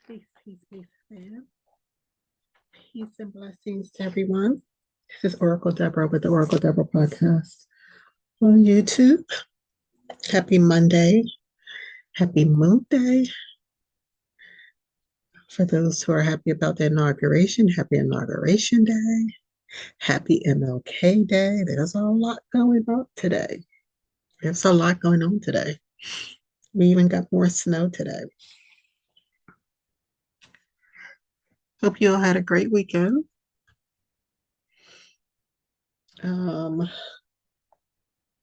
Peace, peace, peace, fam. Peace and blessings to everyone. This is Oracle Deborah with the Oracle Deborah podcast on YouTube. Happy Monday. Happy Moon Day. For those who are happy about the inauguration, happy Inauguration Day. Happy MLK Day. There's a lot going on today. There's a lot going on today. We even got more snow today. Hope you all had a great weekend.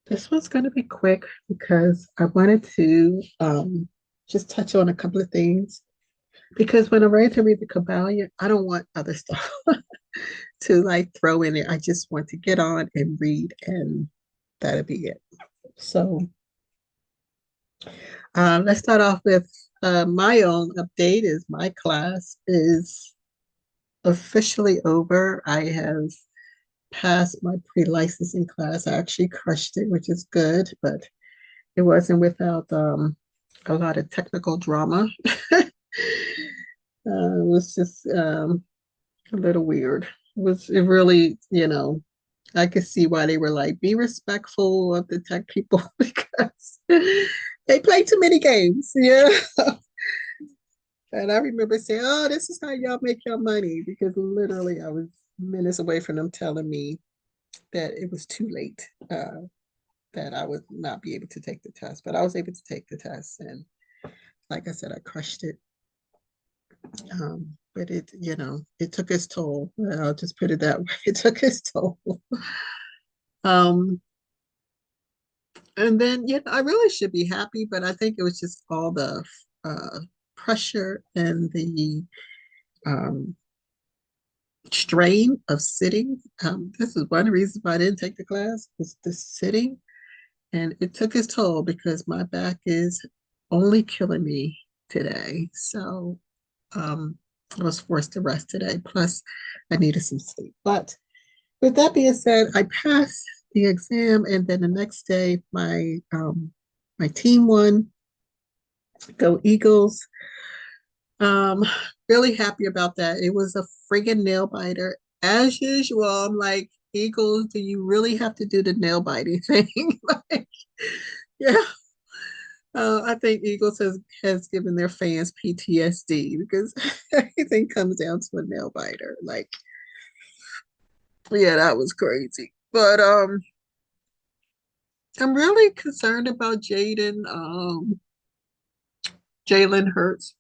This one's going to be quick because I wanted to just touch on a couple of things. Because when I'm ready to read the Kabbalion, I don't want other stuff to like throw in it. I just want to get on and read, and that'll be it. So let's start off with my own update. Is my class is officially over. I have passed my pre-licensing class. I actually crushed it, which is good, but it wasn't without a lot of technical drama. It was just a little weird. It really, I could see why they were like, be respectful of the tech people because they play too many games. Yeah. And I remember saying, oh, this is how y'all make your money, because literally I was minutes away from them telling me that it was too late, that I would not be able to take the test. But I was able to take the test. And like I said, I crushed it. But it took its toll. I'll just put it that way. It took its toll. Um, and then, I really should be happy, but I think it was just all the pressure and the um, strain of sitting. This is one of the reasons why I didn't take the class, was the sitting. And it took its toll because my back is only killing me today. So I was forced to rest today. Plus, I needed some sleep. But with that being said, I passed the exam, and then the next day, my team won. Go Eagles! Um, really happy about that. It was a friggin' nail biter, as usual. I'm like, Eagles, do you really have to do the nail biting thing? Like, yeah. I think Eagles has given their fans PTSD because everything comes down to a nail biter. Like, yeah, that was crazy. But I'm really concerned about Jalen Hurts.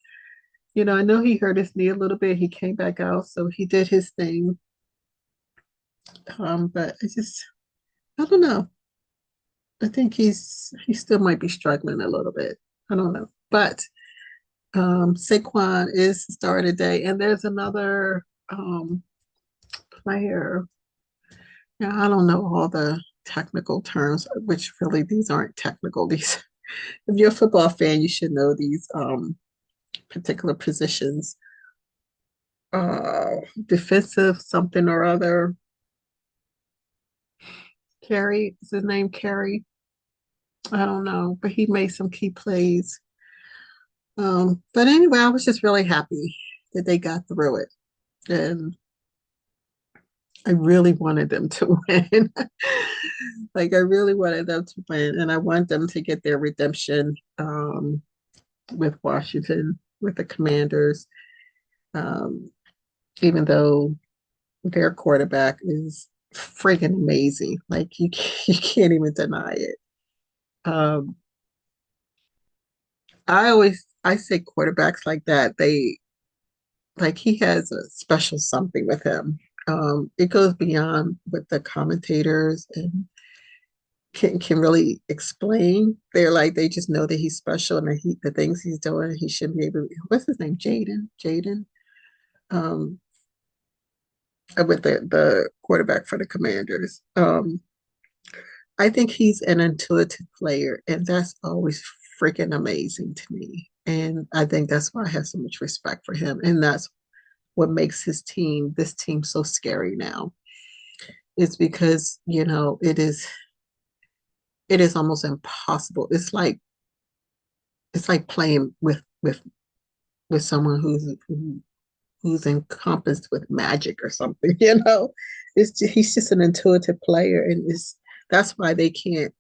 I know he hurt his knee a little bit. He came back out, so he did his thing. But I don't know. I think he still might be struggling a little bit. I don't know. But Saquon is the star of the day, and there's another player. Yeah, I don't know all the technical terms, which really these aren't technical. These, if you're a football fan, you should know these particular positions. Defensive something or other. Carey is his name. Carey. I don't know, but he made some key plays. But anyway, I was just really happy that they got through it, and I really wanted them to win. Like, I really wanted them to win, and I want them to get their redemption with Washington, with the Commanders, um, even though their quarterback is friggin' amazing. Like, you can't even deny it. Um, I say quarterbacks like that, they like he has a special something with him. It goes beyond what the commentators and can really explain. They're like they just know that he's special and that the things he's doing, he shouldn't be able. What's his name? Jaden. Um, with the quarterback for the Commanders. I think he's an intuitive player, and that's always freaking amazing to me. And I think that's why I have so much respect for him, and that's what makes this team so scary now. Is because it is almost impossible. It's like playing with with someone who's encompassed with magic or something, you know. He's just an intuitive player, and that's why they can't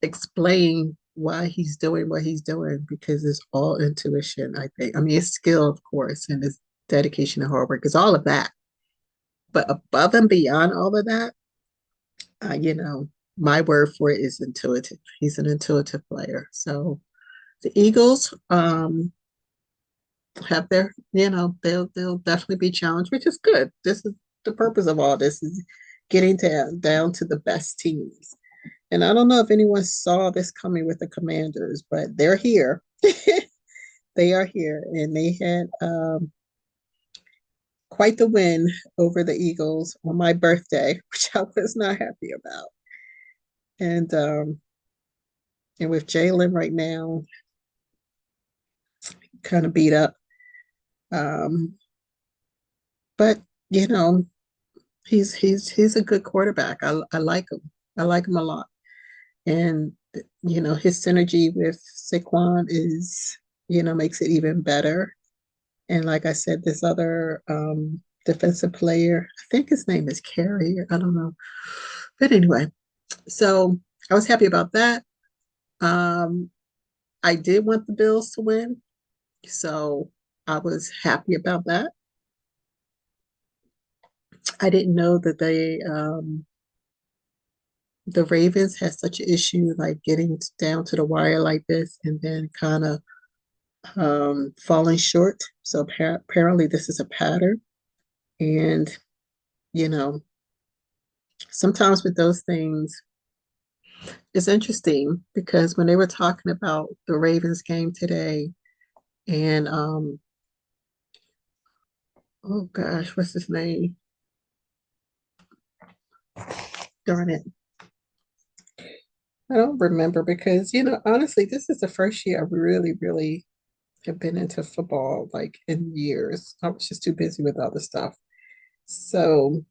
explain why he's doing what he's doing, because it's all intuition, I think. I mean, it's skill, of course, and it's dedication and hard work. It's all of that. But above and beyond all of that, you know, my word for it is intuitive. He's an intuitive player. So the Eagles have their, you know, they'll definitely be challenged, which is good. This is the purpose of all this, is getting down to the best teams. And I don't know if anyone saw this coming with the Commanders, but they're here. They are here, and they had quite the win over the Eagles on my birthday, which I was not happy about. And and with Jalen right now, kind of beat up. Um, but you know, he's a good quarterback. I like him. I like him a lot. And you know, his synergy with Saquon is, you know, makes it even better. And like I said, this other defensive player, I think his name is Carey. I don't know. But anyway, so I was happy about that. Um, I did want the Bills to win, so I was happy about that. I didn't know that the Ravens had such an issue, like getting down to the wire like this and then kind of falling short. So apparently this is a pattern. And, you know, sometimes with those things, it's interesting because when they were talking about the Ravens game today, and oh gosh, what's his name? Darn it. I don't remember because, you know, honestly, this is the first year I really, really have been into football like in years. I was just too busy with other stuff. So,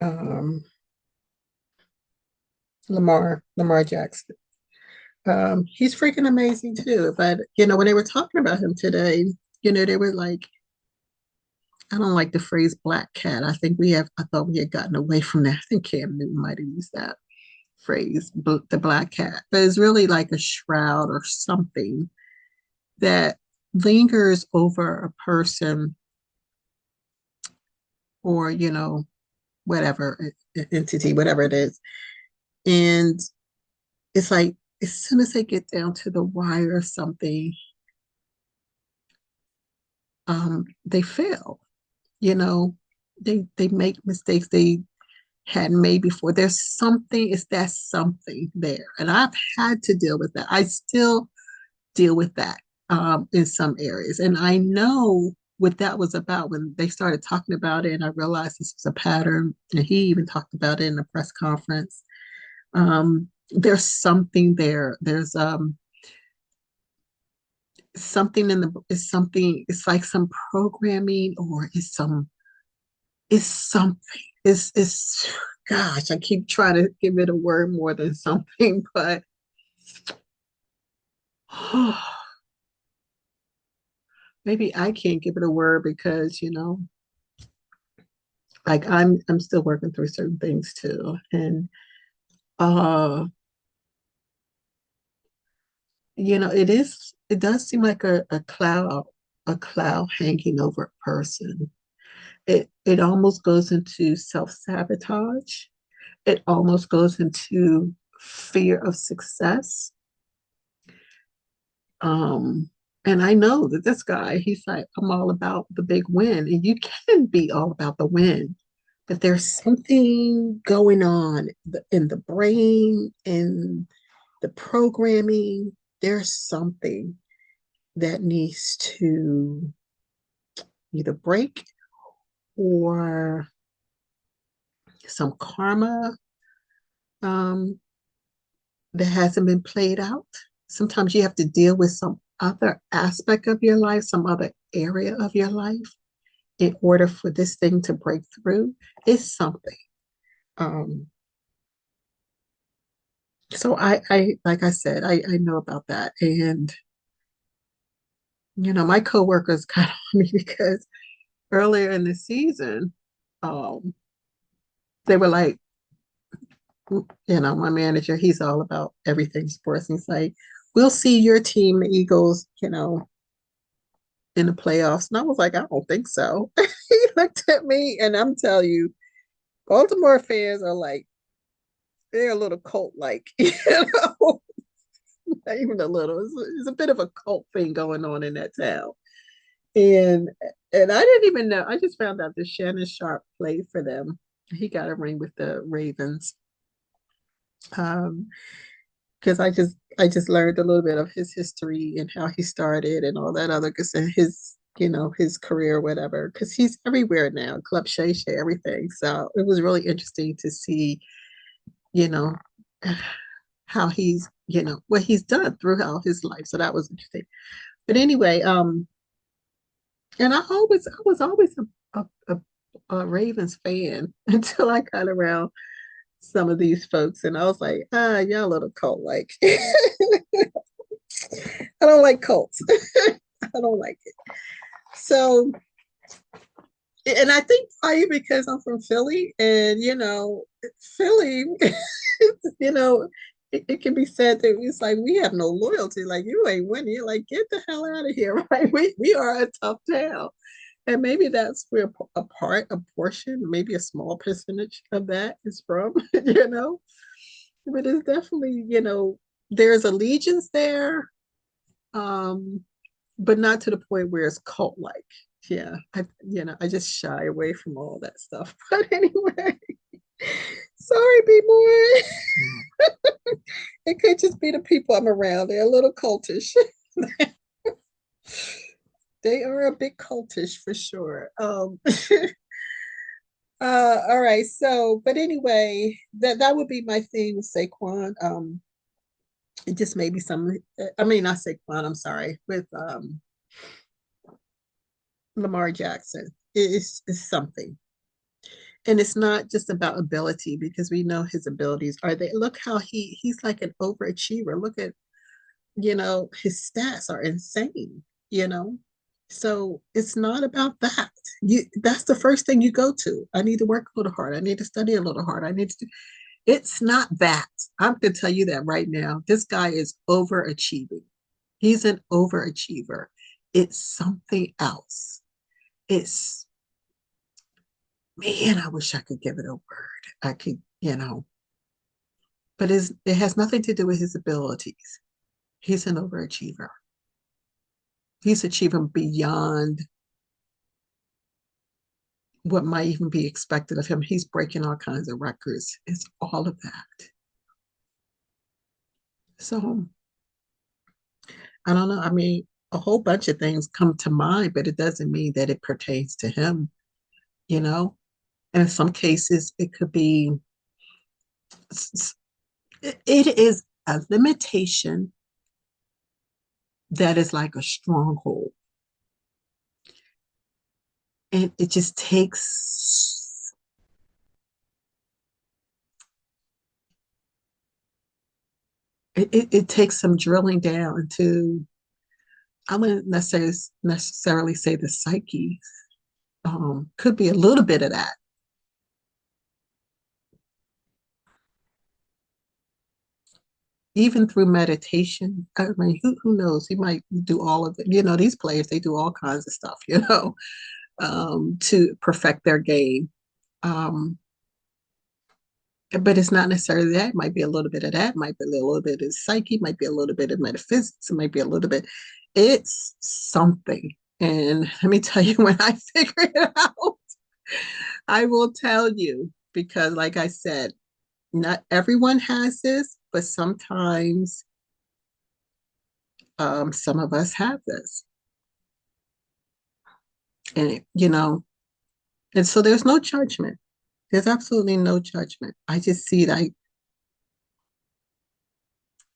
um, Lamar Jackson. He's freaking amazing too. But, you know, when they were talking about him today, you know, they were like, I don't like the phrase black cat. I thought we had gotten away from that. I think Cam Newton might have used that phrase, the black cat. But it's really like a shroud or something that lingers over a person or, you know, whatever entity, whatever it is. And it's like, as soon as they get down to the wire or something, they fail. You know, they make mistakes they hadn't made before. There's something, it's that something there. And I've had to deal with that. I still deal with that in some areas. And I know what that was about when they started talking about it. And I realized this was a pattern. And he even talked about it in a press conference. There's something there. There's something in the it's something, it's like some programming, or it's something. It's gosh, I keep trying to give it a word more than something, but maybe I can't give it a word because, you know, like I'm still working through certain things too. And uh, you know, it does seem like a cloud hanging over a person. It almost goes into self-sabotage. It almost goes into fear of success. Um, and I know that this guy, he's like, I'm all about the big win. And you can be all about the win, but there's something going on in the brain, in the programming. There's something that needs to either break, or some karma um, that hasn't been played out. Sometimes you have to deal with some other aspect of your life, some other area of your life in order for this thing to break through. It's something. Um, so I like I said, I know about that. And my coworkers kind of on me because earlier in the season, um, they were like, my manager, he's all about everything sports. And he's like, we'll see your team, the Eagles, in the playoffs. And I was like, I don't think so. He looked at me and I'm telling you, Baltimore fans are like, they're a little cult like, not even a little. It's a bit of a cult thing going on in that town. And and I didn't even know. I just found out that Shannon Sharp played for them. He got a ring with the Ravens. Um, because I just learned a little bit of his history and how he started and all that other because his his career, whatever. Because he's everywhere now, Club Shay Shay, everything. So it was really interesting to see, you know, how he's what he's done throughout his life. So that was interesting. But anyway, and I was always a Ravens fan until I got around some of these folks, and I was like, y'all little cult like. I don't like cults. I don't like it. So, and I think probably because I'm from Philly, and Philly, you know, it can be said that it's like we have no loyalty. Like you ain't winning. You're like, get the hell out of here, right? We are a tough town. And maybe that's where a portion, maybe a small percentage of that is from, But it's definitely, there's allegiance there, um, but not to the point where it's cult like. Yeah, I just shy away from all that stuff. But anyway, sorry, people. It could just be the people I'm around. They're a little cultish. They are a bit cultish for sure. All right. So, but anyway, that would be my thing with Saquon. It just maybe some. I mean, not Saquon. I'm sorry. With Lamar Jackson, is something, and it's not just about ability because we know his abilities are they. Look how he's like an overachiever. Look at his stats are insane. You know, so it's not about that. That's the first thing you go to. I need to work a little hard. I need to study a little hard. I need to do. It's not that. I'm going to tell you that right now. This guy is overachieving. He's an overachiever. It's something else. It's, man, I wish I could give it a word. I could, but it has nothing to do with his abilities. He's an overachiever. He's achieving beyond what might even be expected of him. He's breaking all kinds of records. It's all of that. So I don't know. I mean, a whole bunch of things come to mind, but it doesn't mean that it pertains to him, you know? And in some cases, it could be, it is a limitation that is like a stronghold. And it just takes, it takes some drilling down into, I wouldn't necessarily say the psyche. Could be a little bit of that. Even through meditation. I mean, who knows? He might do all of it. These players, they do all kinds of stuff, to perfect their game. Um, but it's not necessarily that. It might be a little bit of that. It might be a little bit of psyche. Might be a little bit of metaphysics. It might be a little bit. It's something. And let me tell you, when I figure it out, I will tell you because, like I said, not everyone has this, but sometimes some of us have this. And, and so there's no judgment. There's absolutely no judgment. I just see like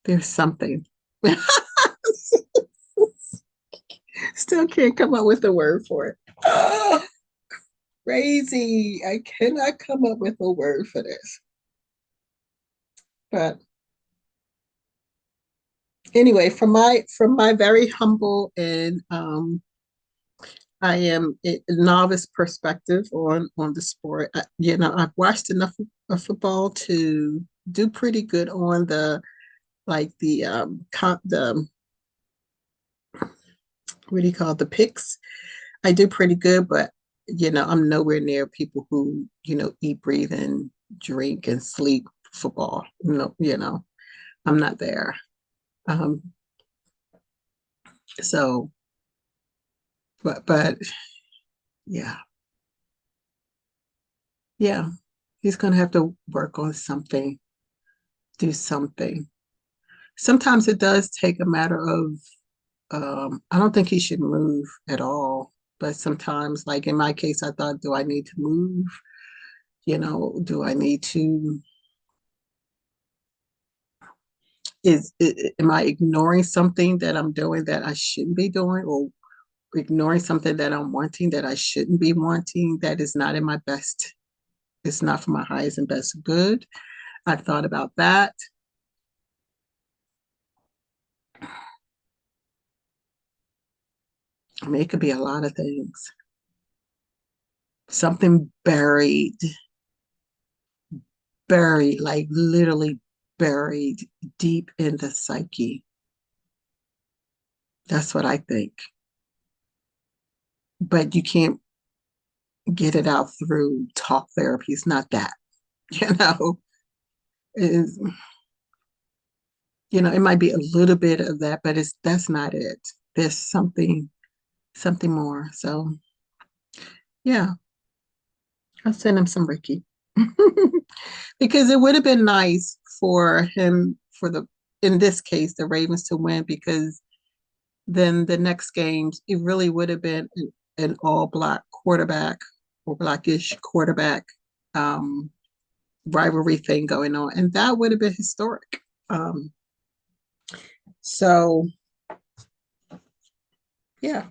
there's something. Still can't come up with a word for it. Oh, crazy. I cannot come up with a word for this. But Anyway, from my very humble and I am a novice perspective on the sport. I've watched enough of football to do pretty good on the like the what do you call it, the picks. I do pretty good, but I'm nowhere near people who eat, breathe, and drink and sleep football. No, I'm not there. Um, so, but yeah, yeah, he's gonna have to work on something, do something. Sometimes it does take a matter of I don't think he should move at all. But sometimes, like in my case, I thought, do I need to move? Do I need to am I ignoring something that I'm doing that I shouldn't be doing, or ignoring something that I'm wanting that I shouldn't be wanting, that is not in my best, it's not for my highest and best good. I thought about that. I mean, it could be a lot of things. Something buried, like literally buried deep in the psyche. That's what I think. But you can't get it out through talk therapy. It's not that, you know. Is it might be a little bit of that, but that's not it. There's something more. So yeah, I'll send him some Reiki. Because it would have been nice for him, in this case, the Ravens to win, because then the next games, it really would have been an all black quarterback or blackish quarterback um, rivalry thing going on. And that would have been historic. Um, so, yeah.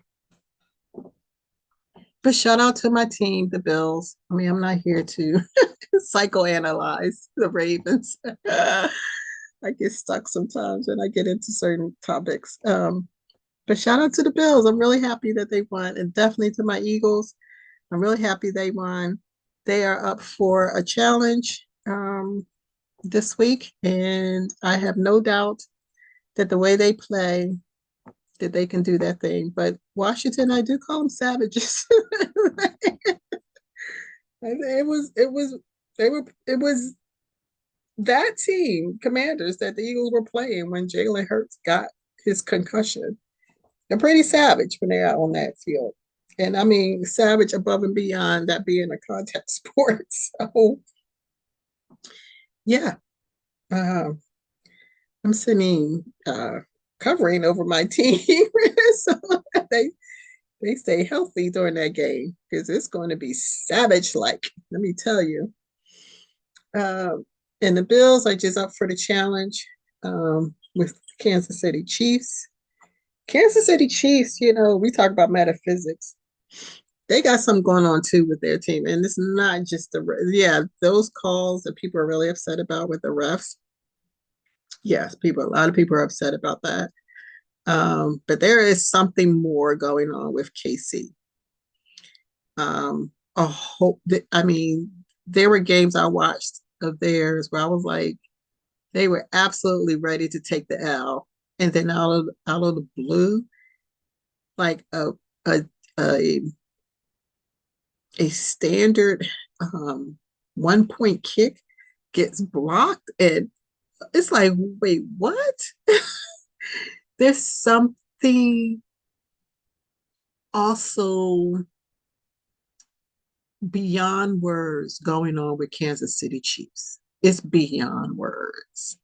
But shout out to my team, the Bills. I mean, I'm not here to psychoanalyze the Ravens. I get stuck sometimes when I get into certain topics. But shout out to the Bills. I'm really happy that they won, and definitely to my Eagles. I'm really happy they won. They are up for a challenge this week, and I have no doubt that the way they play, that they can do that thing. But Washington, I do call them savages. It was that team, Commanders, that the Eagles were playing when Jalen Hurts got his concussion. They're pretty savage when they're out on that field. And I mean, savage above and beyond that being a contact sport. So, yeah, uh, I'm sending covering over my team so they they stay healthy during that game because it's going to be savage like. Let me tell you. And the Bills are just up for the challenge with Kansas City Chiefs. Kansas City Chiefs, we talk about metaphysics. They got something going on too with their team. And it's not just those calls that people are really upset about with the refs. Yes, a lot of people are upset about that. But there is something more going on with KC. I mean, there were games I watched of theirs where I was like, they were absolutely ready to take the L, and then out of the blue, like a a, a standard 1 point kick gets blocked, and it's like, wait, what? There's something also beyond words going on with Kansas City Chiefs. It's beyond words.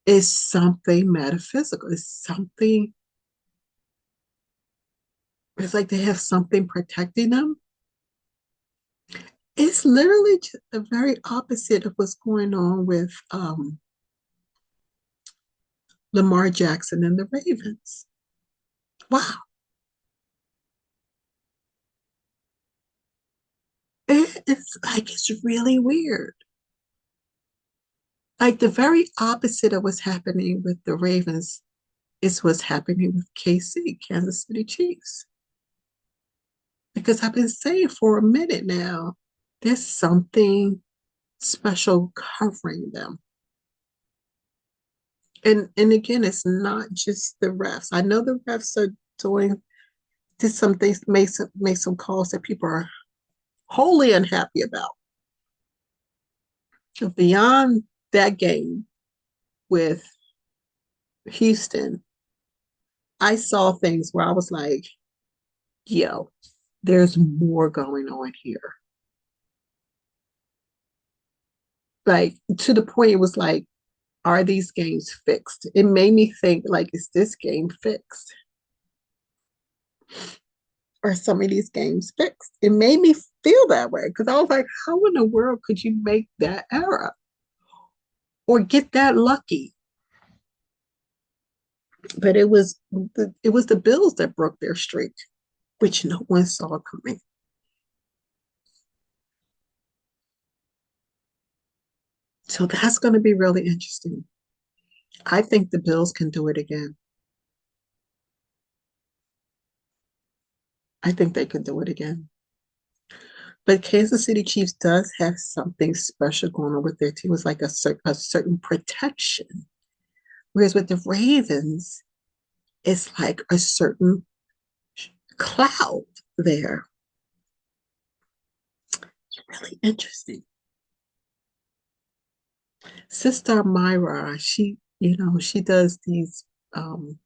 It's something metaphysical. It's like they have something protecting them. It's literally the very opposite of what's going on with Lamar Jackson and the Ravens. Wow. It's like, it's really weird. Like the very opposite of what's happening with the Ravens is what's happening with KC, Kansas City Chiefs. Because I've been saying for a minute now, there's something special covering them. And again, it's not just the refs. I know the refs are did some things, make some calls that people are wholly unhappy about. So beyond that game with Houston, I saw things where I was like, yo, there's more going on here. Like to the point it was like, are these games fixed? It made me think like, is this game fixed? Are some of these games fixed? It made me feel that way because I was like, how in the world could you make that error or get that lucky? But it was the Bills that broke their streak, which no one saw coming. So that's going to be really interesting. I think the Bills can do it again. I think they can do it again. But Kansas City Chiefs does have something special going on with their team. It's like a certain protection. Whereas with the Ravens, it's like a certain cloud there. It's really interesting. Sister Myra, she does these um,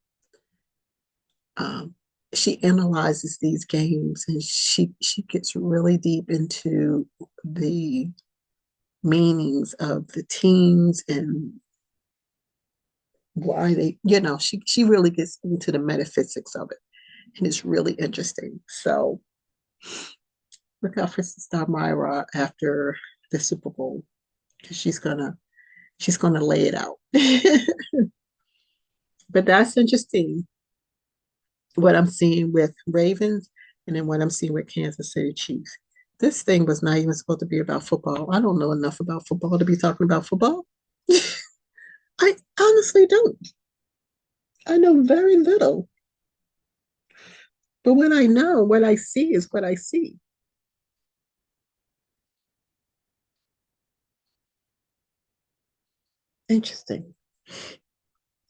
she analyzes these games and she gets really deep into the meanings of the teams and why she really gets into the metaphysics of it, and it's really interesting. So look out for Sister Myra after the Super Bowl because she's gonna lay it out. But that's interesting what I'm seeing with Ravens and then what I'm seeing with Kansas City Chiefs. This thing was not even supposed to be about football. I don't know enough about football to be talking about football. I honestly don't. I know very little. But what I know, what I see is what I see. Interesting.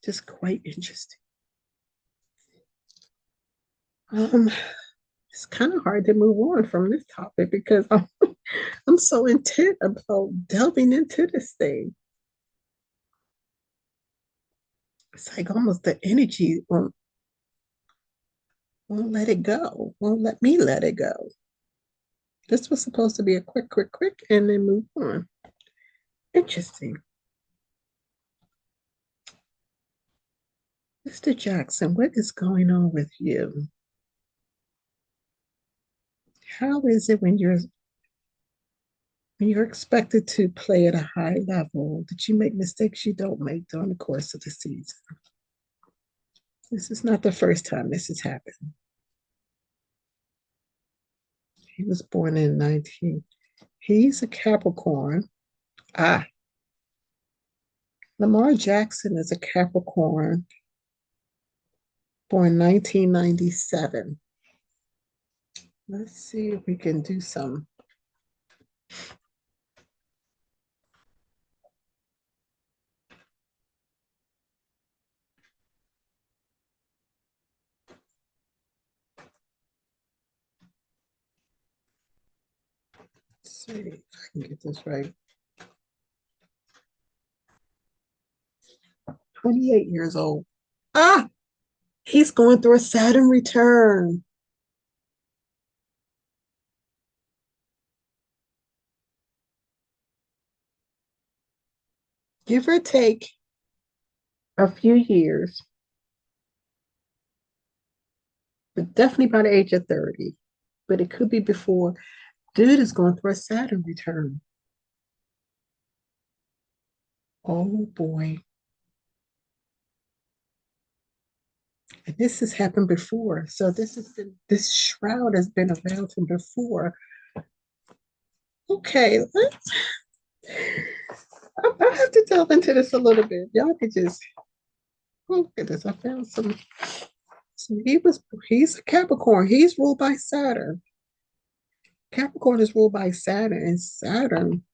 Just quite interesting. Um, it's kind of hard to move on from this topic because I'm so intent about delving into this thing. It's like almost the energy won't let it go, won't let me let it go. This was supposed to be a quick, and then move on. Interesting. Mr. Jackson, what is going on with you? How is it when you're expected to play at a high level, did you make mistakes you don't make during the course of the season? This is not the first time this has happened. He was born in 19. He's a Capricorn. Ah, Lamar Jackson is a Capricorn, born 1997. Let's see if we can do some. Let's see if I can get this right. 28 years old. Ah, he's going through a Saturn return. Give or take a few years, but definitely by the age of 30. But it could be before. Dude is going through a Saturn return. Oh boy. And this has happened before. So this shroud has been around him before. Okay, I have to delve into this a little bit. Y'all could just look at this. I found some. So he's a Capricorn. He's ruled by Saturn. Capricorn is ruled by Saturn, and Saturn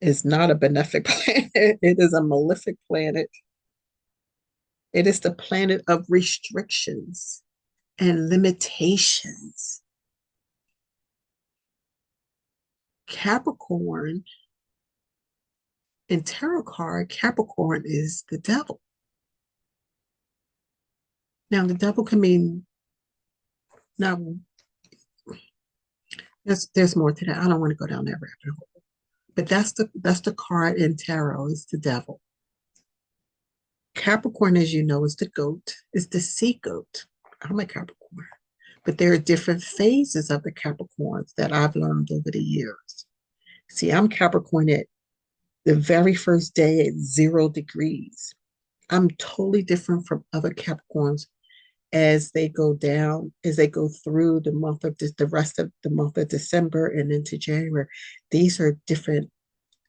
is not a benefic planet. It is a malefic planet. It is the planet of restrictions and limitations. Capricorn in tarot card, Capricorn is the devil. Now, the devil can mean now. There's more to that. I don't want to go down that rabbit hole. But that's the card in tarot. It's the devil. Capricorn, as you know, is the goat. Is the sea goat. I'm a Capricorn. But there are different phases of the Capricorns that I've learned over the years. See, I'm Capricorn at the very first day at 0 degrees. I'm totally different from other Capricorns as they go down, as they go through the rest of the month of December and into January. These are different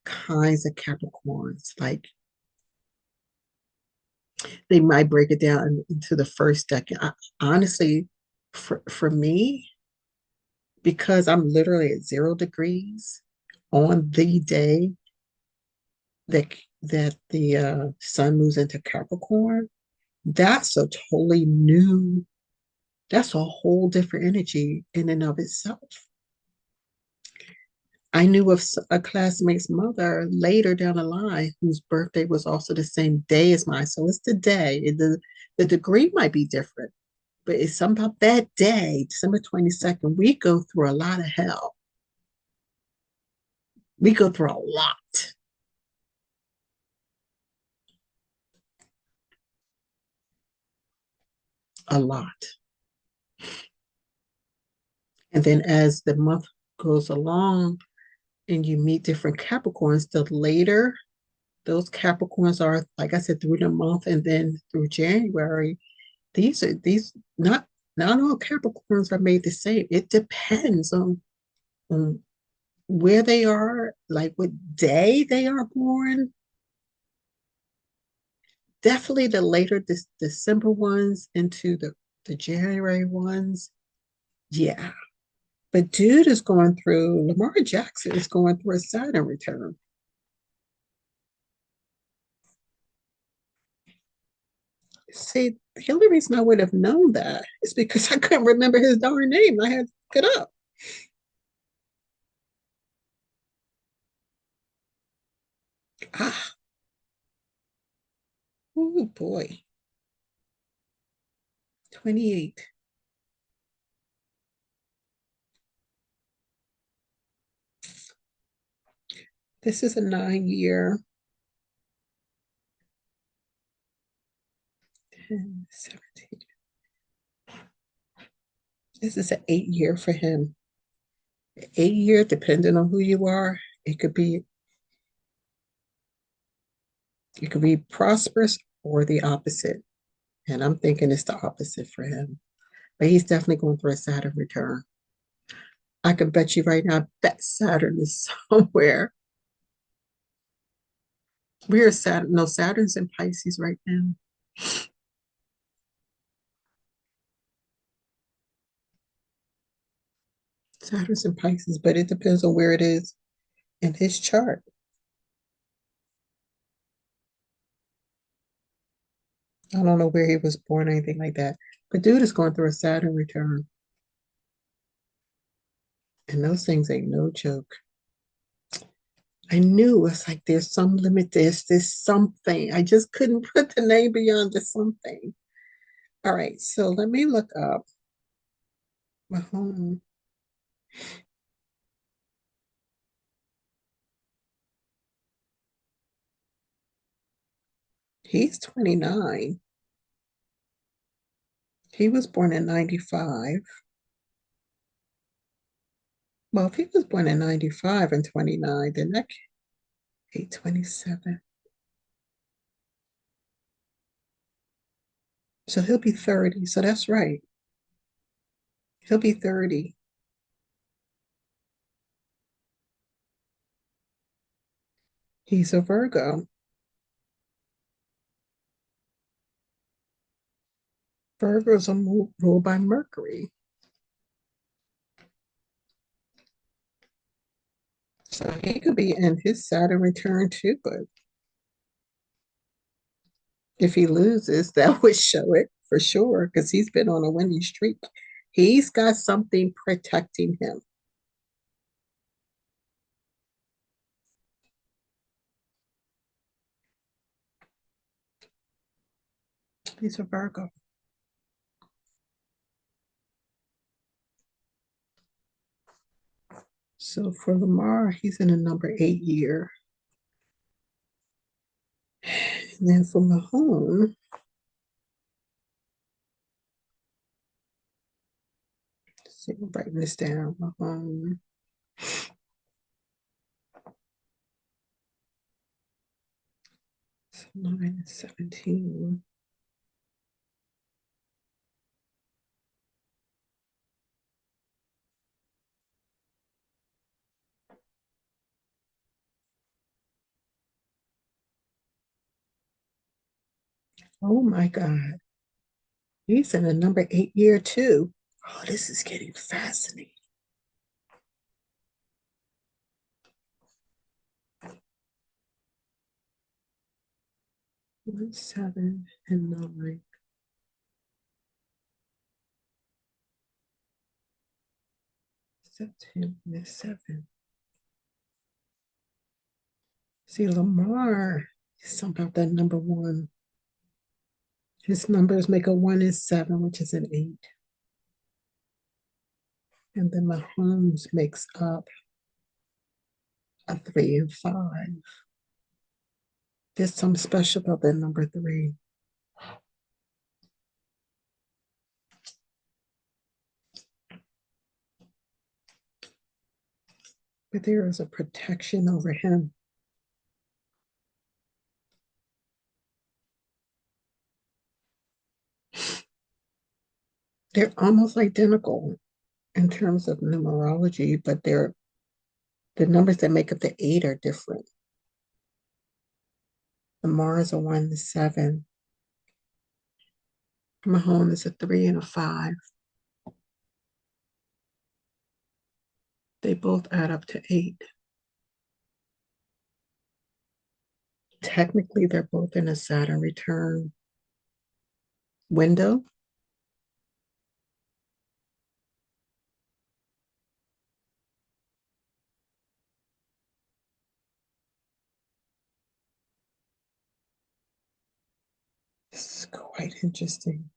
kinds of Capricorns. Like they might break it down into the first decade. Honestly, for me, because I'm literally at 0 degrees on the day that the sun moves into Capricorn, that's a totally new, that's a whole different energy in and of itself. I knew of a classmate's mother later down the line whose birthday was also the same day as mine. So it's the day. The degree might be different, but it's something about that day, December 22nd, we go through a lot of hell. We go through a lot. A lot. And then as the month goes along and you meet different Capricorns, the later those Capricorns are, like I said, through the month and then through January, these not all Capricorns are made the same. It depends on where they are, like what day they are born. Definitely the later December ones into the January ones. Yeah. But dude is going through, Lamar Jackson is going through a Saturn return. See, the only reason I would have known that is because I couldn't remember his darn name. I had to look it up. Ah, oh boy. 28. This is a 9 year, 10, 17. This is an 8 year for him. 8 year, depending on who you are, it could be prosperous or the opposite. And I'm thinking it's the opposite for him. But he's definitely going through a Saturn return. I can bet you right now, I bet Saturn is somewhere. We're Saturn, no, Saturn's in Pisces right now. Saturn's in Pisces, but it depends on where it is in his chart. I don't know where he was born or anything like that. But dude is going through a Saturn return. And those things ain't no joke. I knew it's like there's some limit, there's something. I just couldn't put the name beyond the something. All right, so let me look up Mahone. He's 29. He was born in 95. Well, if he was born in 95 and 29, then that 827. So he'll be 30. So that's right. He'll be 30. He's a Virgo. Virgos are ruled by Mercury. So he could be in his Saturn return too, but if he loses, that would show it for sure because he's been on a winning streak. He's got something protecting him. He's a Virgo. So for Lamar, he's in a number 8 year. And then for Mahone, see, I'm writing this down. Mahone. So 9 and 17. Oh my God. He's in a number 8 year too. Oh, this is getting fascinating. 1, 7, and 9. September 7. See, Lamar is something about that number 1. His numbers make a 1 and 7, which is an 8. And then Mahomes makes up a 3 and 5. There's something special about that number 3. But there is a protection over him. They're almost identical in terms of numerology, but the numbers that make up the 8 are different. The Mars a 1 and 7. Mahone is a 3 and a 5. They both add up to 8. Technically, they're both in a Saturn return window. This is quite interesting.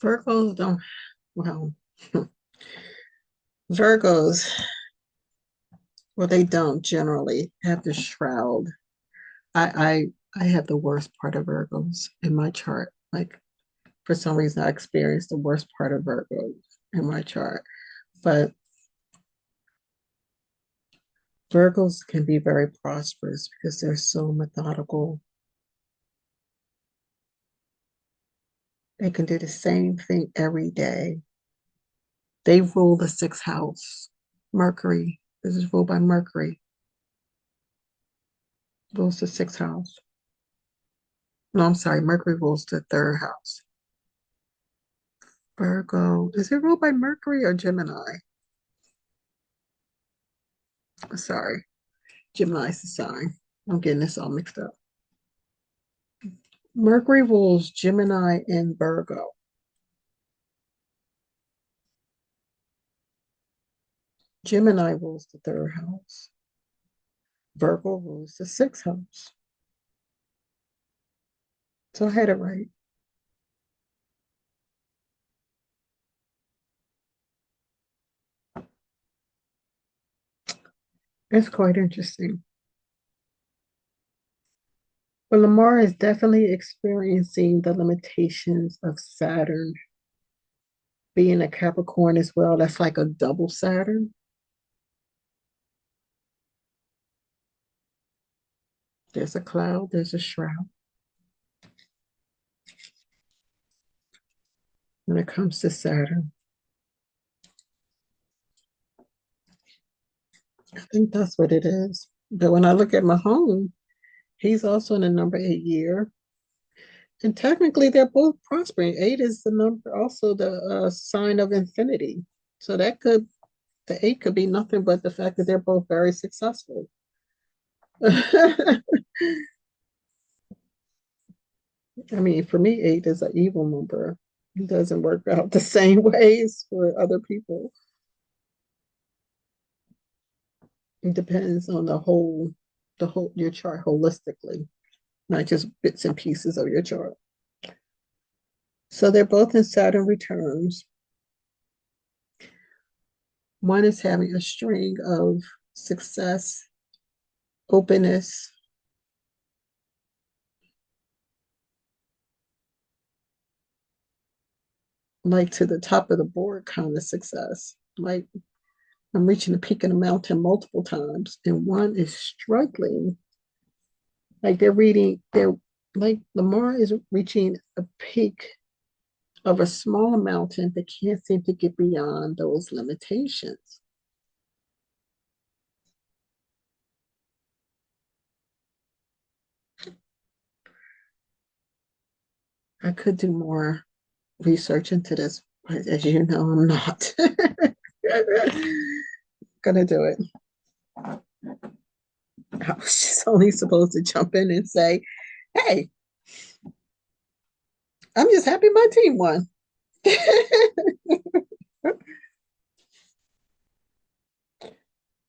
Virgos don't, well, Virgos, well, they don't generally have the shroud. I have the worst part of Virgos in my chart. Like for some reason, I experienced the worst part of Virgos in my chart. But Virgos can be very prosperous because they're so methodical. They can do the same thing every day. They rule the sixth house. Mercury. This is ruled by Mercury. Rules the sixth house. No, I'm sorry. Mercury rules the third house. Virgo. Is it ruled by Mercury or Gemini? Sorry. Gemini is the sign. I'm getting this all mixed up. Mercury rules Gemini and Virgo. Gemini rules the third house. Virgo rules the sixth house. So I had it right. It's quite interesting. But Lamar is definitely experiencing the limitations of Saturn being a Capricorn as well. That's like a double Saturn. There's a cloud, there's a shroud. when it comes to Saturn. I think that's what it is. But when I look at my home, he's also in the number 8 year. And technically, they're both prospering. 8 is the number, also the sign of infinity. So the 8 could be nothing but the fact that they're both very successful. I mean, for me, 8 is an evil number. It doesn't work out the same ways for other people. It depends on your chart holistically, not just bits and pieces of your chart. So they're both in Saturn returns. One is having a string of success, openness, like to the top of the board kind of success. Like I'm reaching the peak of the mountain multiple times, and one is struggling. Like they're like Lamar is reaching a peak of a smaller mountain, but can't seem to get beyond those limitations. I could do more research into this, but as you know, I'm not gonna do it. I was just only supposed to jump in and say, hey, I'm just happy my team won.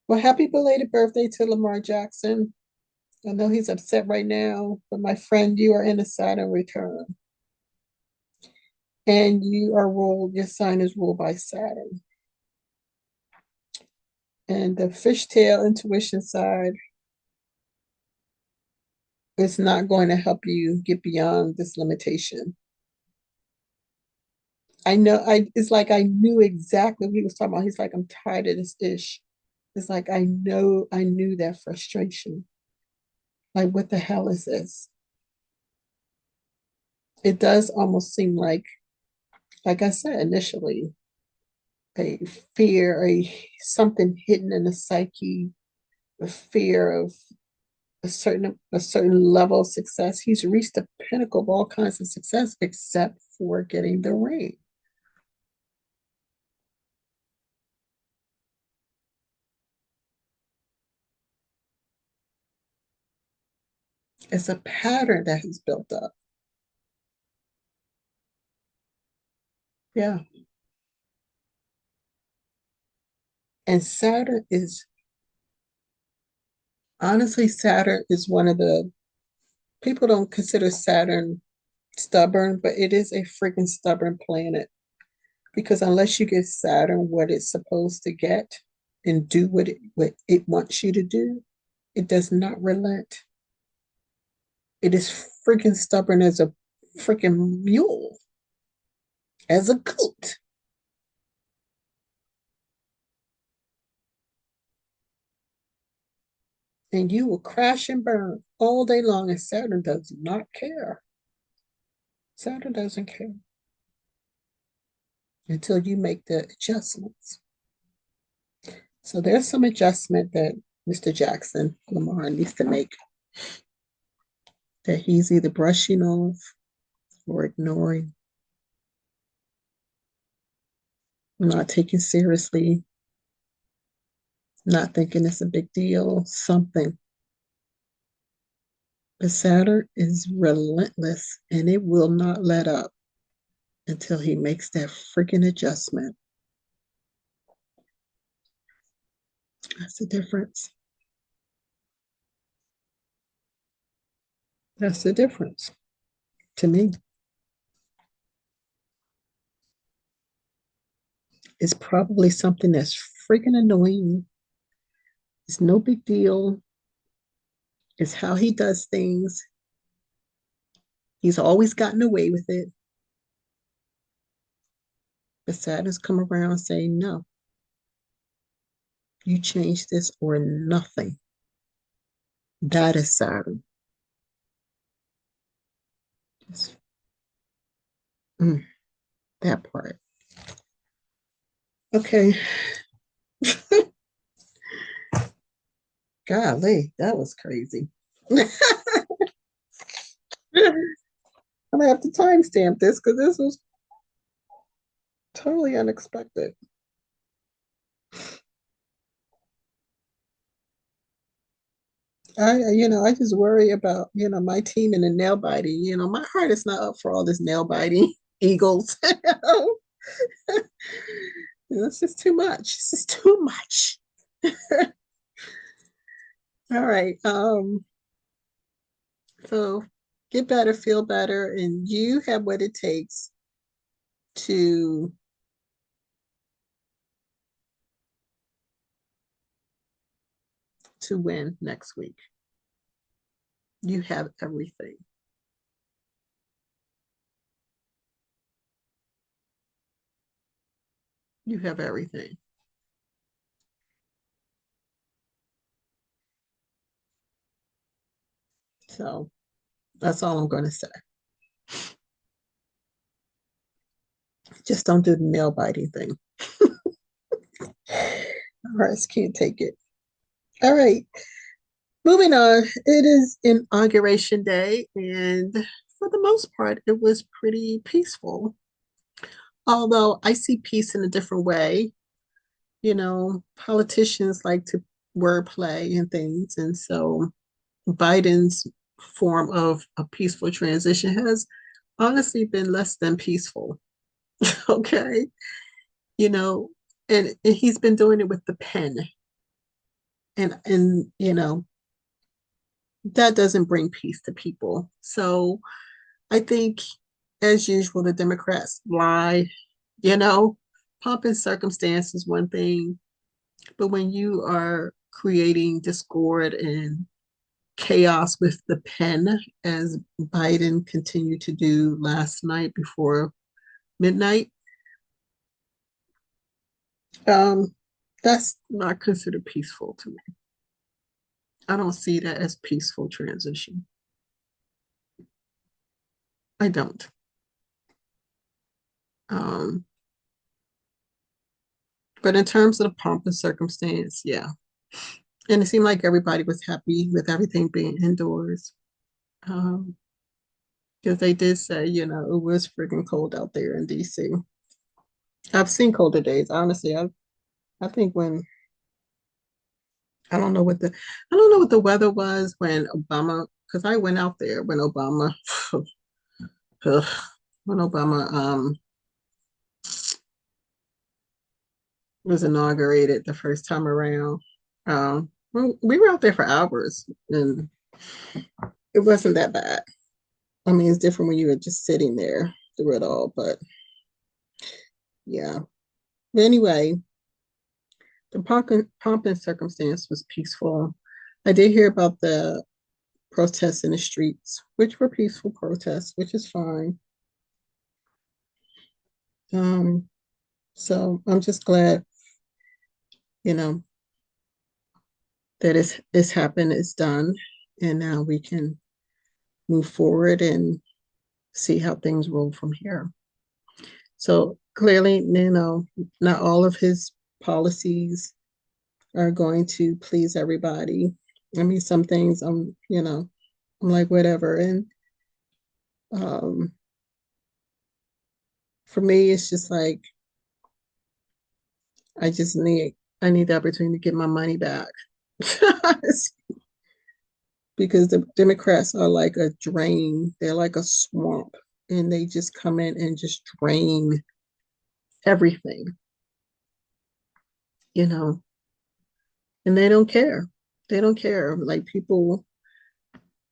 Well, happy belated birthday to Lamar Jackson. I know he's upset right now, but my friend, you are in a Saturn return. And your sign is ruled by Saturn. And the fishtail intuition side is not going to help you get beyond this limitation. It's like I knew exactly what he was talking about. He's like, I'm tired of this ish. It's like I knew that frustration. Like, what the hell is this? It does almost seem like I said initially, a fear, something hidden in the psyche, a fear of a certain level of success. He's reached the pinnacle of all kinds of success except for getting the ring. It's a pattern that he's built up. Yeah. And Saturn is one of the people don't consider Saturn stubborn, but it is a freaking stubborn planet because unless you give Saturn what it's supposed to get and do what it wants you to do, it does not relent. It is freaking stubborn as a freaking mule, as a goat. And you will crash and burn all day long, and Saturn does not care. Saturn doesn't care until you make the adjustments. So there's some adjustment that Mr. Jackson Lamar needs to make that he's either brushing off or ignoring, not taking seriously, not thinking it's a big deal, something. But Saturn is relentless and it will not let up until he makes that freaking adjustment. That's the difference. That's the difference to me. It's probably something that's freaking annoying. It's no big deal. It's how he does things. He's always gotten away with it. But Saturn's come around saying, no, you change this or nothing. That is Saturn. Mm. that part. Okay. Golly, that was crazy. I'm gonna have to timestamp this because this was totally unexpected. I just worry about, my team and the nail biting. My heart is not up for all this nail biting Eagles. It's just too much. It's just too much. All right. So get better, feel better, and you have what it takes to win next week. You have everything. You have everything. So that's all I'm going to say. Just don't do the nail biting thing. All right, can't take it. All right, moving on. It is Inauguration Day, and for the most part, it was pretty peaceful. Although I see peace in a different way. Politicians like to wordplay and things, and so Biden's form of a peaceful transition has honestly been less than peaceful. Okay. You know, and he's been doing it with the pen. And that doesn't bring peace to people. So I think, as usual, the Democrats lie, you know, pomp and circumstance is one thing, but when you are creating discord and chaos with the pen, as Biden continued to do last night before midnight, um, that's not considered peaceful to me. I don't see that as peaceful transition. I don't. Um, but in terms of the pomp and circumstance, yeah. And it seemed like everybody was happy with everything being indoors. Um, because they did say, it was freaking cold out there in DC. I've seen colder days. Honestly, I think when I don't know what the weather was when Obama, because I went out there when Obama when Obama was inaugurated the first time around. We were out there for hours and it wasn't that bad. I mean, it's different when you were just sitting there through it all, but yeah. But anyway, the pomp and circumstance was peaceful. I did hear about the protests in the streets, which were peaceful protests, which is fine. Um, so I'm just glad, you know, that it's happened, it's done, and now we can move forward and see how things roll from here. So clearly, not all of his policies are going to please everybody. I mean, some things I'm like, whatever. And um, for me, it's just like, I just need the opportunity to get my money back. Because the Democrats are like a drain. They're like a swamp, and they just come in and just drain everything, you know, and they don't care. They don't care. Like people,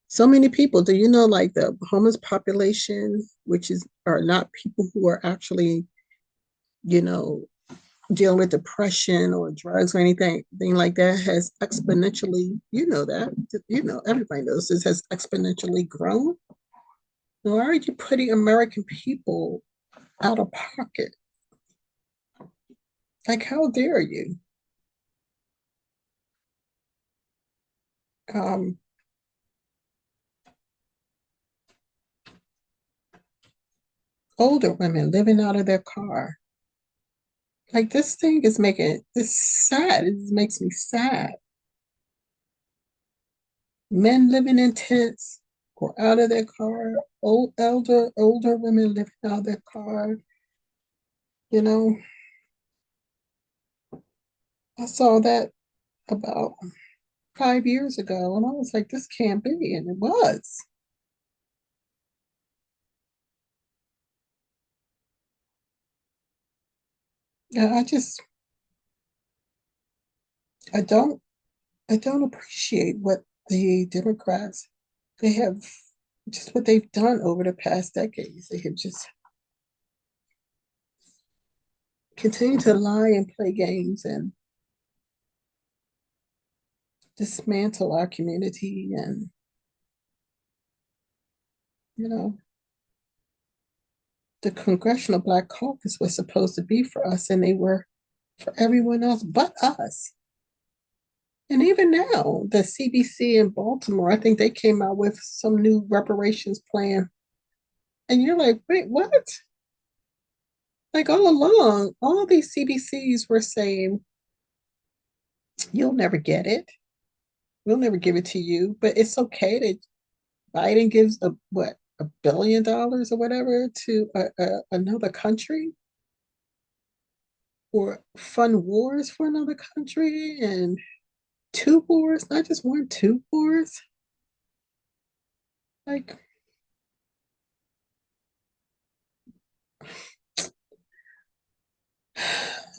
so many people. Do you know, like the homeless population, which are not people who are actually, you know, dealing with depression or drugs or anything like that, has exponentially, everybody knows this has exponentially grown. Why are you putting American people out of pocket? Like, how dare you? Um, older women living out of their car. Like this thing is making this sad. It makes me sad. Men living in tents or out of their car, older women living out of their car. You know, I saw that about 5 years ago, and I was like, this can't be, and it was. Yeah, I don't, I don't appreciate what the Democrats, they have, just what they've done over the past decades. They have just continued to lie and play games and dismantle our community. And, you know, the Congressional Black Caucus was supposed to be for us, and they were for everyone else but us. And even now, the CBC in Baltimore, I think they came out with some new reparations plan. And you're like, wait, what? Like all along, all these CBCs were saying, you'll never get it. We'll never give it to you, but it's okay that Biden gives $1 billion or whatever to another country, or fund wars for another country, and two wars, not just one, two wars. Like,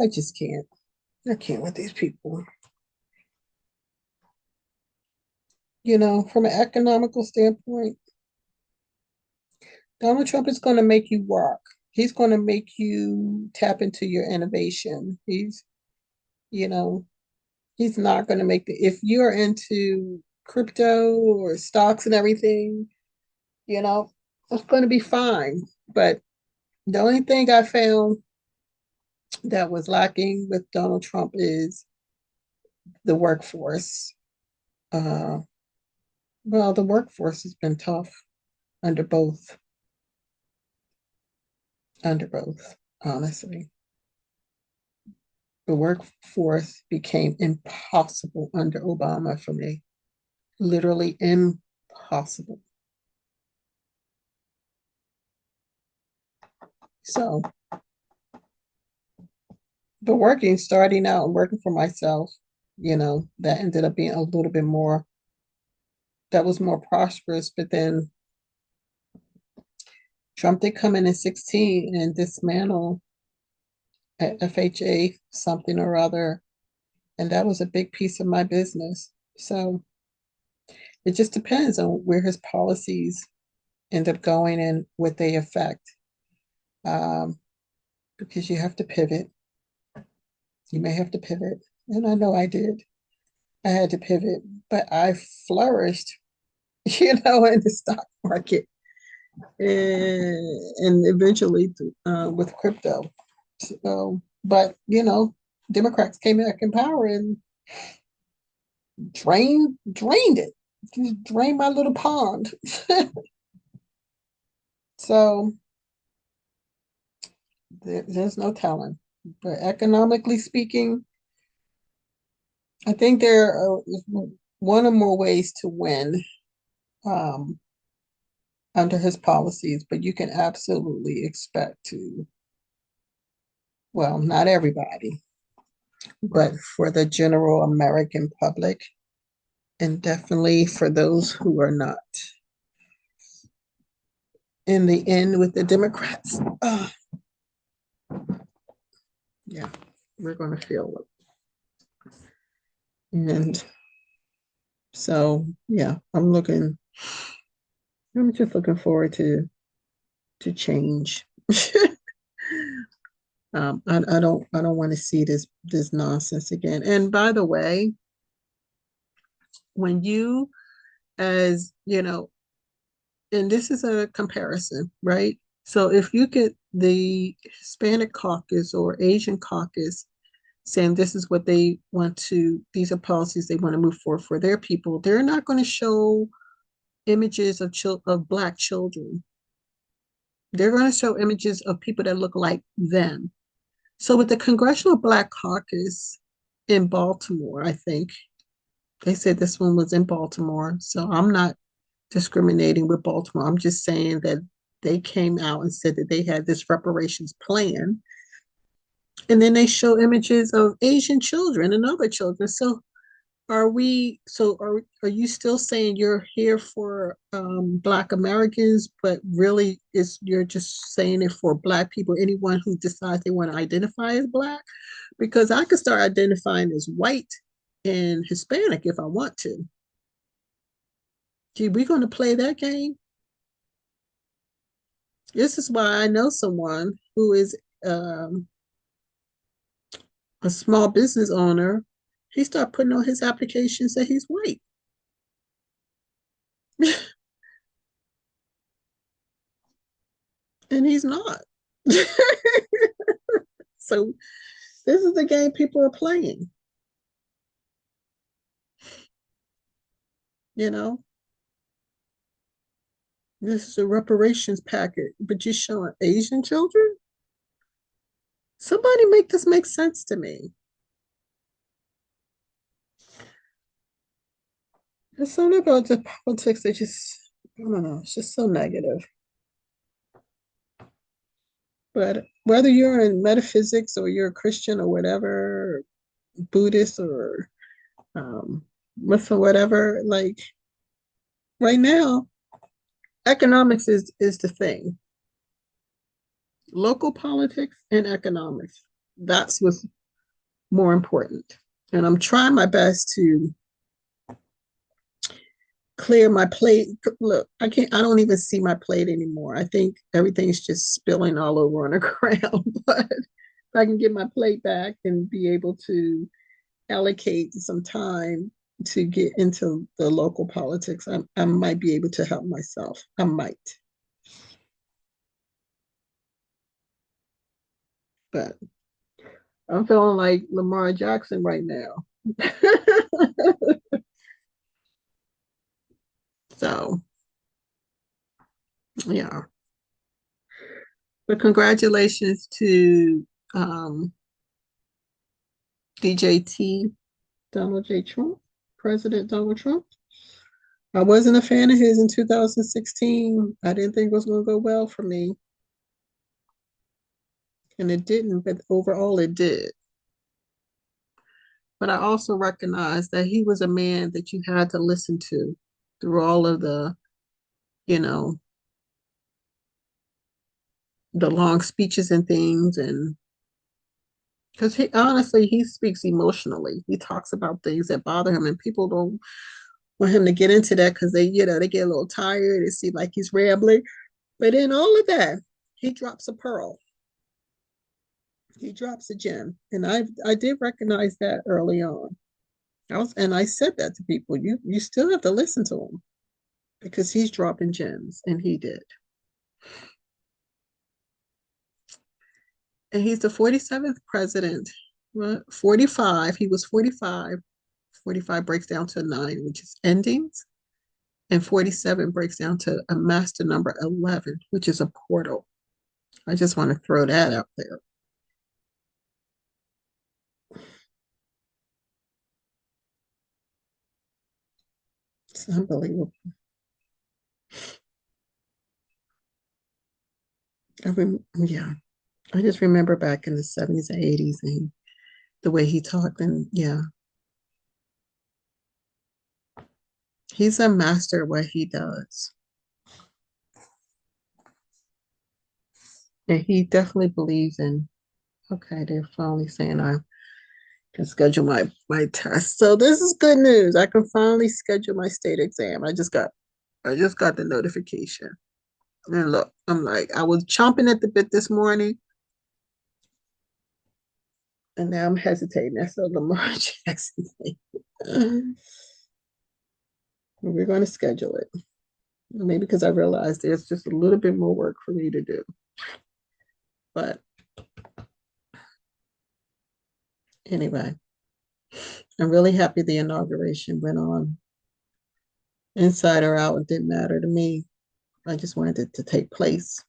I just can't. I can't with these people. From an economical standpoint, Donald Trump is going to make you work. He's going to make you tap into your innovation. You know, he's not going to if you're into crypto or stocks and everything, it's going to be fine. But the only thing I found that was lacking with Donald Trump is the workforce. Uh, well, the workforce has been tough under both, honestly. The workforce became impossible under Obama for me. Literally impossible. So, starting out and working for myself, that ended up being a little bit more, that was more prosperous. But then Trump did come in 16 and dismantle at FHA something or other. And that was a big piece of my business. So it just depends on where his policies end up going and what they affect. Because you have to pivot. You may have to pivot. And I know I did. I had to pivot, but I flourished, in the stock market and eventually with crypto. So, but, Democrats came back in power and drained it. Just drained my little pond. So there's no telling. But economically speaking, I think there are one or more ways to win um, under his policies, but you can absolutely expect to, well, not everybody, but for the general American public, and definitely for those who are not in the end with the Democrats. Yeah, we're going to feel it. And so, yeah, I'm just looking forward to change. I don't want to see this nonsense again. And by the way, when you, as and this is a comparison, right? So if you get the Hispanic caucus or Asian caucus saying this is what they want to, these are policies they want to move forward for their people, they're not going to show images of Black children. They're going to show images of people that look like them. So with the Congressional Black Caucus in Baltimore, I think they said this one was in Baltimore. So I'm not discriminating with Baltimore. I'm just saying that they came out and said that they had this reparations plan. And then they show images of Asian children and other children. So are you still saying you're here for Black Americans, but really is you're just saying it for Black people, anyone who decides they want to identify as Black? Because I could start identifying as white and Hispanic if I want to. Gee, we going to play that game? This is why I know someone who is a small business owner. He started putting on his applications that he's white. And he's not. So this is the game people are playing, you know. This is a reparations packet, but you're showing Asian children? Somebody make this make sense to me. There's something about the politics that just, I don't know, it's just so negative. But whether you're in metaphysics or you're a Christian or whatever, Buddhist or Muslim, whatever, like right now, economics is the thing. Local politics and economics. That's what's more important. And I'm trying my best to clear my plate. Look, I don't even see my plate anymore. I think everything's just spilling all over on the ground. But if I can get my plate back and be able to allocate some time to get into the local politics, I might be able to help myself. I might. But I'm feeling like Lamar Jackson right now. So, yeah. But congratulations to DJT, Donald J. Trump, President Donald Trump. I wasn't a fan of his in 2016. I didn't think it was going to go well for me. And it didn't, but overall it did. But I also recognized that he was a man that you had to listen to through all of you know, the long speeches and things. And because he honestly, he speaks emotionally. He talks about things that bother him, and people don't want him to get into that because they get a little tired. It seems like he's rambling. But in all of that, he drops a pearl. He drops a gem. And I did recognize that early on. I said that to people. You still have to listen to him because he's dropping gems, and he did. And he's the 47th president. Well, 45. He was 45. 45 breaks down to 9, which is endings. And 47 breaks down to a master number 11, which is a portal. I just want to throw that out there. It's unbelievable. Yeah, I just remember back in the 70s and 80s and the way he talked. And yeah, he's a master at what he does. And he definitely believes in, okay, they're finally saying I can schedule my test. So this is good news. I can finally schedule my state exam. I just got the notification. And look, I'm like, I was chomping at the bit this morning, and now I'm hesitating. That's a Lamar Jackson thing. We're going to schedule it. Maybe because I realized there's just a little bit more work for me to do. But anyway, I'm really happy the inauguration went on. Inside or out, it didn't matter to me. I just wanted it to take place.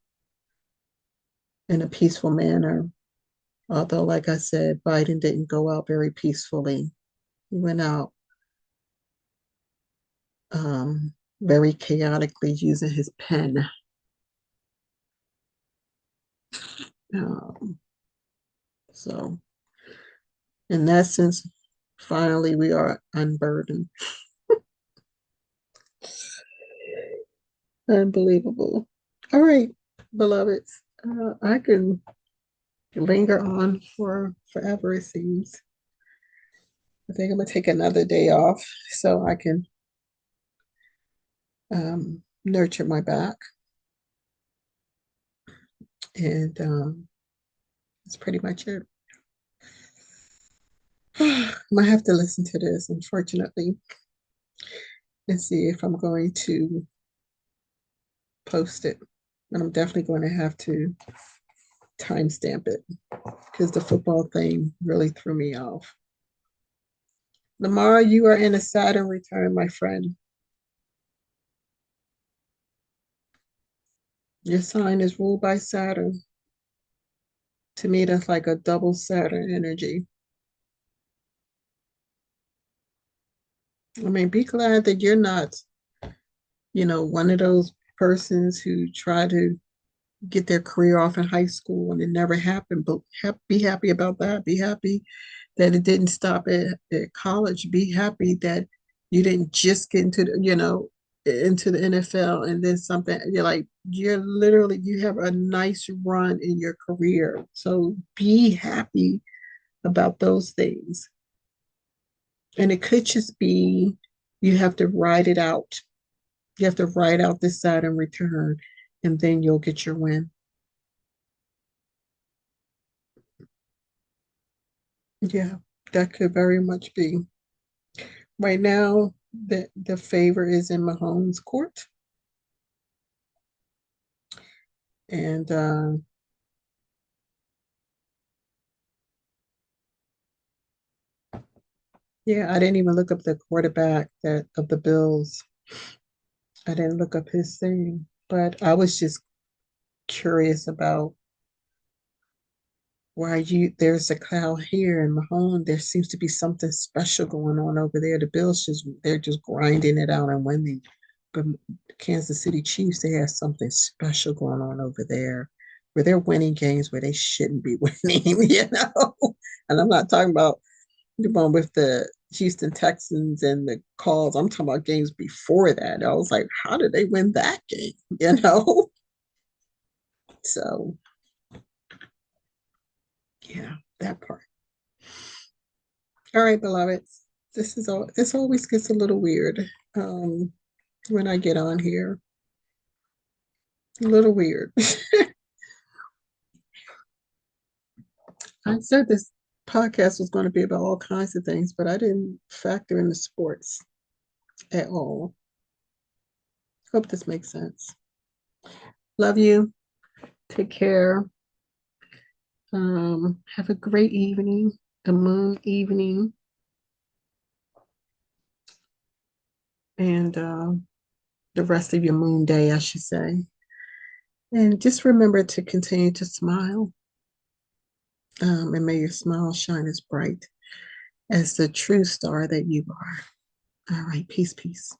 in a peaceful manner. Although, like I said, Biden didn't go out very peacefully. He went out very chaotically using his pen. Um, so, in that sense, finally, we are unburdened. Unbelievable. All right, beloveds. I can linger on for forever, it seems. I think I'm going to take another day off so I can nurture my back. And that's pretty much it. I might have to listen to this, unfortunately, and see if I'm going to post it. And I'm definitely going to have to timestamp it because the football thing really threw me off. Lamar, you are in a Saturn return, my friend. Your sign is ruled by Saturn. To me, that's like a double Saturn energy. I mean, be glad that you're not, one of those persons who try to get their career off in high school and it never happened. But be happy about that. Be happy that it didn't stop at college. Be happy that you didn't just get into the NFL and then something. You have a nice run in your career. So be happy about those things. And it could just be you have to ride it out. You have to ride out this Saturn return, and then you'll get your win. Yeah, that could very much be. Right now, the favor is in Mahomes' court. And yeah, I didn't even look up the quarterback that of the Bills. I didn't look up his thing, but I was just curious about why there's a cloud here in Mahone. There seems to be something special going on over there. The Bills they're just grinding it out and winning. But Kansas City Chiefs, they have something special going on over there where they're winning games where they shouldn't be winning. And I'm not talking about the one with the Houston Texans and the calls. I'm talking about games before that. I was like, how did they win that game? You know? So yeah, that part. All right, beloveds. This always gets a little weird when I get on here. A little weird. I said this podcast was going to be about all kinds of things, but I didn't factor in the sports at all. Hope this makes sense. Love you. Take care. Have a great evening, a moon evening, and the rest of your moon day, I should say. And just remember to continue to smile. And may your smile shine as bright as the true star that you are. All right. Peace, peace.